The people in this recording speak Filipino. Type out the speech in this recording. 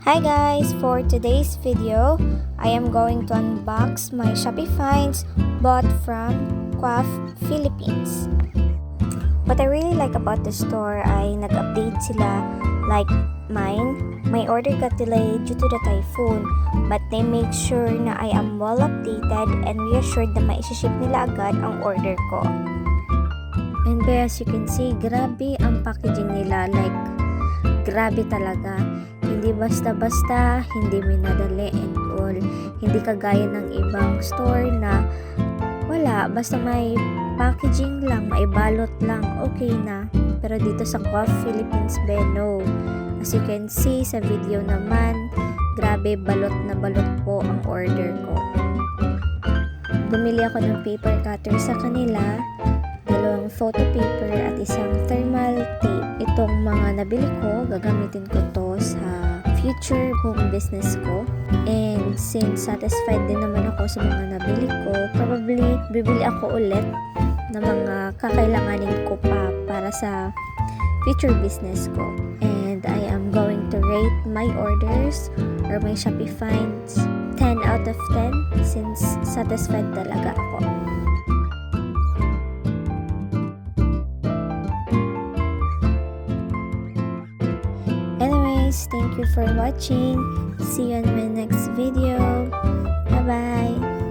Hi guys! For today's video, I am going to unbox my Shopee finds bought from QUAFF Philippines. What I really like about the store ay nag-update sila like mine. My order got delayed due to the typhoon, but they make sure na I am well updated and reassured na maisiship nila agad ang order ko. And as you can see, grabe ang packaging nila, like grabe talaga. Hindi basta-basta, hindi minadali and all. Hindi kagaya ng ibang store na wala, basta may packaging lang, maibalot lang, okay na. Pero dito sa QUAFF Philippines, no. As you can see sa video naman, grabe, balot na balot po ang order ko. Bumili ako ng paper cutter sa kanila, dalawang photo paper at isang thermal tape. Itong mga nabili ko, gagamitin ko to sa future home business ko. And since satisfied din naman ako sa mga nabili ko, probably bibili ako ulit ng mga kakailanganin ko pa para sa future business ko. And I am going to rate my orders or my Shopee finds 10 out of 10 since satisfied talaga ako. Thank you for watching. See you on my next video. Bye bye.